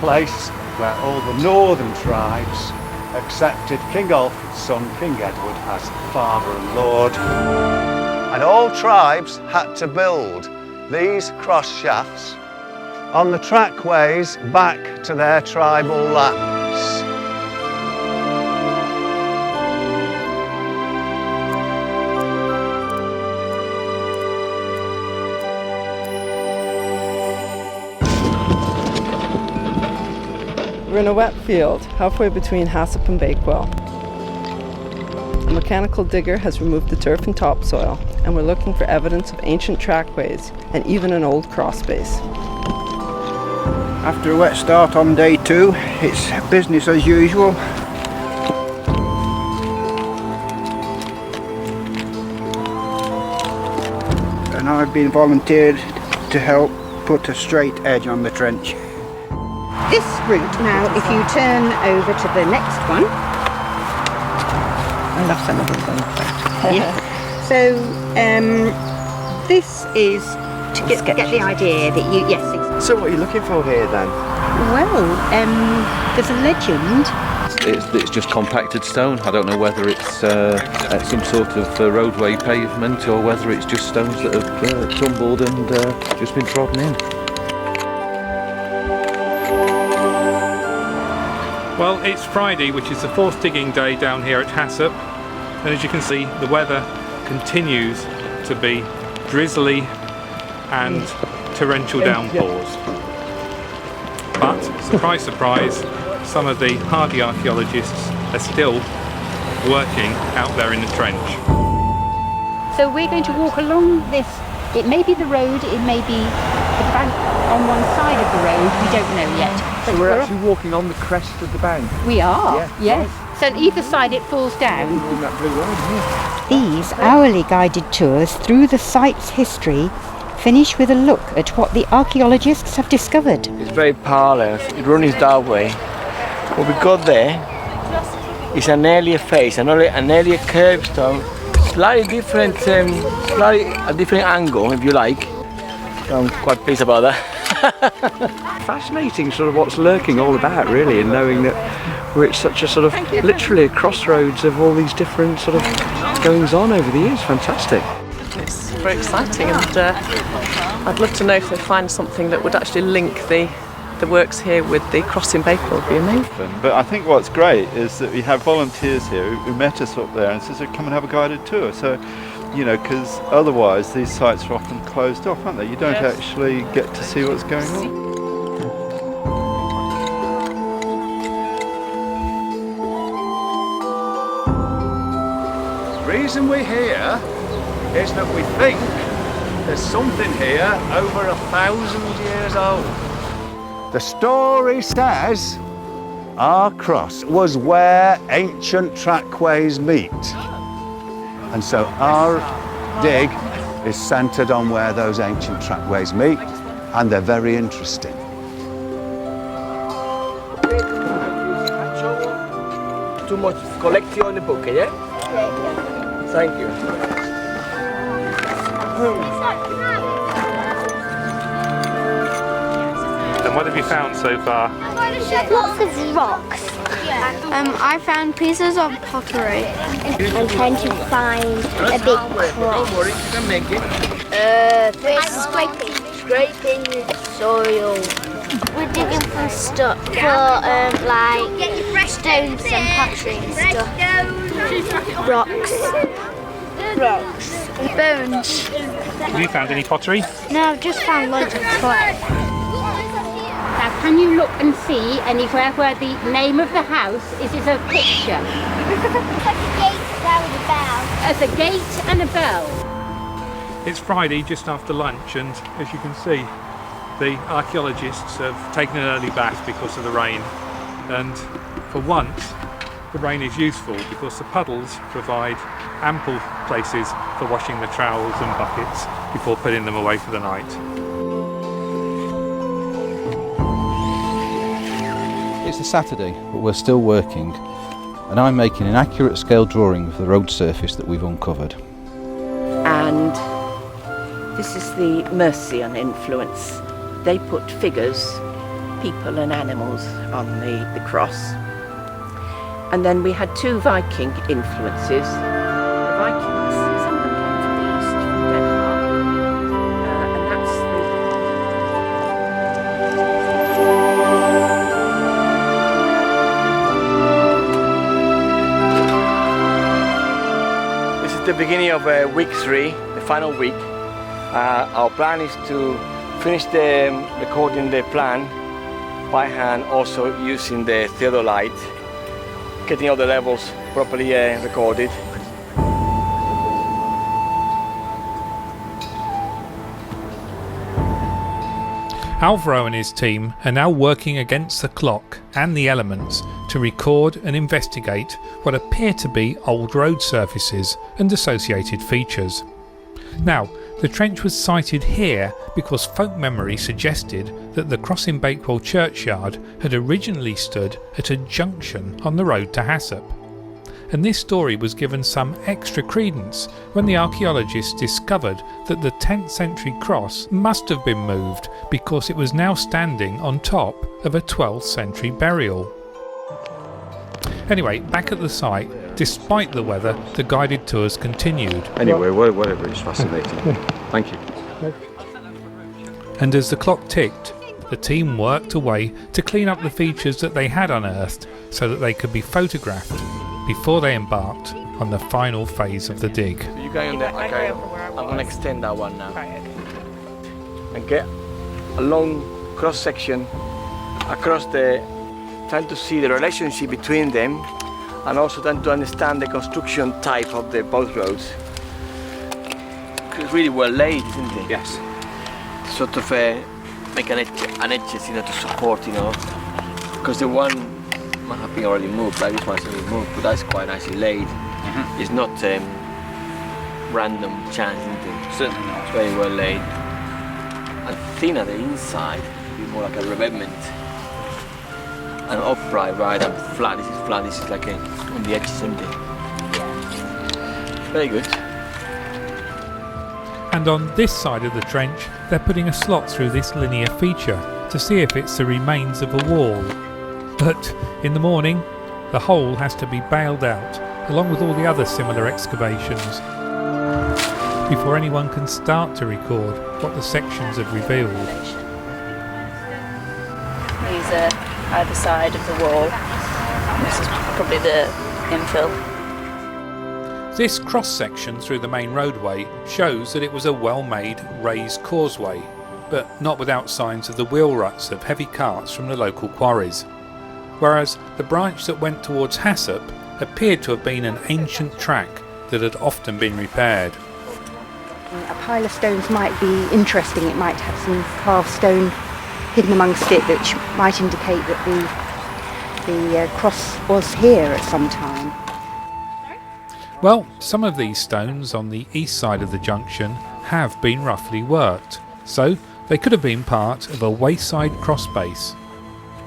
place where all the northern tribes accepted King Alfred's son, King Edward, as father and lord. And all tribes had to build these cross shafts on the trackways back to their tribal lands. We're in a wet field, halfway between Hassop and Bakewell. A mechanical digger has removed the turf and topsoil, and we're looking for evidence of ancient trackways and even an old cross base. After a wet start on day 2, it's business as usual. And I've been volunteered to help put a straight edge on the trench. This route now, if you turn over to the next one. I love some of them. Yeah. So this is to get the idea that you, yes. Exactly. So what are you looking for here then? Well, there's a legend. It's just compacted stone. I don't know whether it's some sort of roadway pavement or whether it's just stones that have tumbled and just been trodden in. Well, it's Friday, which is the 4th digging day down here at Hassop, and as you can see, the weather continues to be drizzly and torrential downpours. But, surprise, surprise, some of the hardy archaeologists are still working out there in the trench. So we're going to walk along this. It may be the road, it may be the bank on one side of the road, we don't know yet. So we're actually walking on the crest of the bank? We are, yeah, yes. Right. So on either side it falls down. That blue line, yeah. These hourly guided tours through the site's history finish with a look at what the archaeologists have discovered. It's very parallel, it runs that way. What we got there is an earlier phase, an earlier curved stone, slightly different, a different angle, if you like. I'm quite pleased about that. Fascinating sort of what's lurking all about really, and knowing that we're at such a sort of literally a crossroads of all these different sort of goings on over the years. Fantastic. It's very exciting, and I'd love to know if they find something that would actually link the works here with the cross in Bakewell. Would be amazing. But I think what's great is that we have volunteers here who met us up there and says, come and have a guided tour. So, you know, because otherwise these sites are often closed off, aren't they? You don't actually get to see what's going on. The reason we're here is that we think there's something here over 1,000 years old. The story says our cross was where ancient trackways meet. And so our dig is centred on where those ancient trackways meet, and they're very interesting. Too much collecting on the book, yeah? Thank you. And what have you found so far? Lots of rocks. I found pieces of pottery. I'm trying to find a big cross. Don't worry, you can make it. We're scraping soil. We're digging for stuff, for like stones and pottery and stuff. Rocks. Bones. Have you found any pottery? No, I've just found loads of clay. Now can you look and see anywhere where the name of the house is a picture? It's like a gate there with a bell. There's a gate and a bell. It's Friday just after lunch, and as you can see, the archaeologists have taken an early bath because of the rain. And for once, the rain is useful because the puddles provide ample places for washing the trowels and buckets before putting them away for the night. It's a Saturday, but we're still working, and I'm making an accurate scale drawing of the road surface that we've uncovered. And this is the Mercian influence. They put figures, people and animals on the cross. And then we had two Viking influences. The Vikings, some of them came from the east, from Denmark, and that's the... This is the beginning of week 3, the final week. Our plan is to finish recording the plan by hand, also using the theodolite, getting all the levels properly recorded. Alvaro and his team are now working against the clock and the elements to record and investigate what appear to be old road surfaces and associated features. Now, the trench was sited here because folk memory suggested that the cross in Bakewell churchyard had originally stood at a junction on the road to Hassop. And this story was given some extra credence when the archaeologists discovered that the 10th century cross must have been moved because it was now standing on top of a 12th century burial. Anyway, back at the site, despite the weather, the guided tours continued. Anyway, whatever, it's fascinating. Thank you. And as the clock ticked, the team worked away to clean up the features that they had unearthed so that they could be photographed before they embarked on the final phase of the dig. So you go on there, okay, I'm going to extend that one now. And get a long cross section across trying to see the relationship between them, and also trying to understand the construction type of both roads. It's really well laid, isn't it? Yes. Sort of make an edges, to support, because the one might have been already moved, like this one's already moved, but that's quite nicely laid. Mm-hmm. It's not random chance, isn't it? Certainly not. It's very well laid. And thin at the inside, be more like a revetment. And upright, right, and flat. This is flat, this is like on the edges, isn't it? Very good. And on this side of the trench, they're putting a slot through this linear feature to see if it's the remains of a wall. But in the morning, the hole has to be bailed out, along with all the other similar excavations, before anyone can start to record what the sections have revealed. These are either side of the wall. This is probably the infill. This cross-section through the main roadway shows that it was a well-made raised causeway, but not without signs of the wheel ruts of heavy carts from the local quarries. Whereas the branch that went towards Hassop appeared to have been an ancient track that had often been repaired. A pile of stones might be interesting. It might have some carved stone hidden amongst it, which might indicate that the cross was here at some time. Well, some of these stones on the east side of the junction have been roughly worked, so they could have been part of a wayside cross base.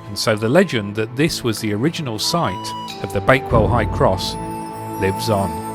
And so the legend that this was the original site of the Bakewell High Cross lives on.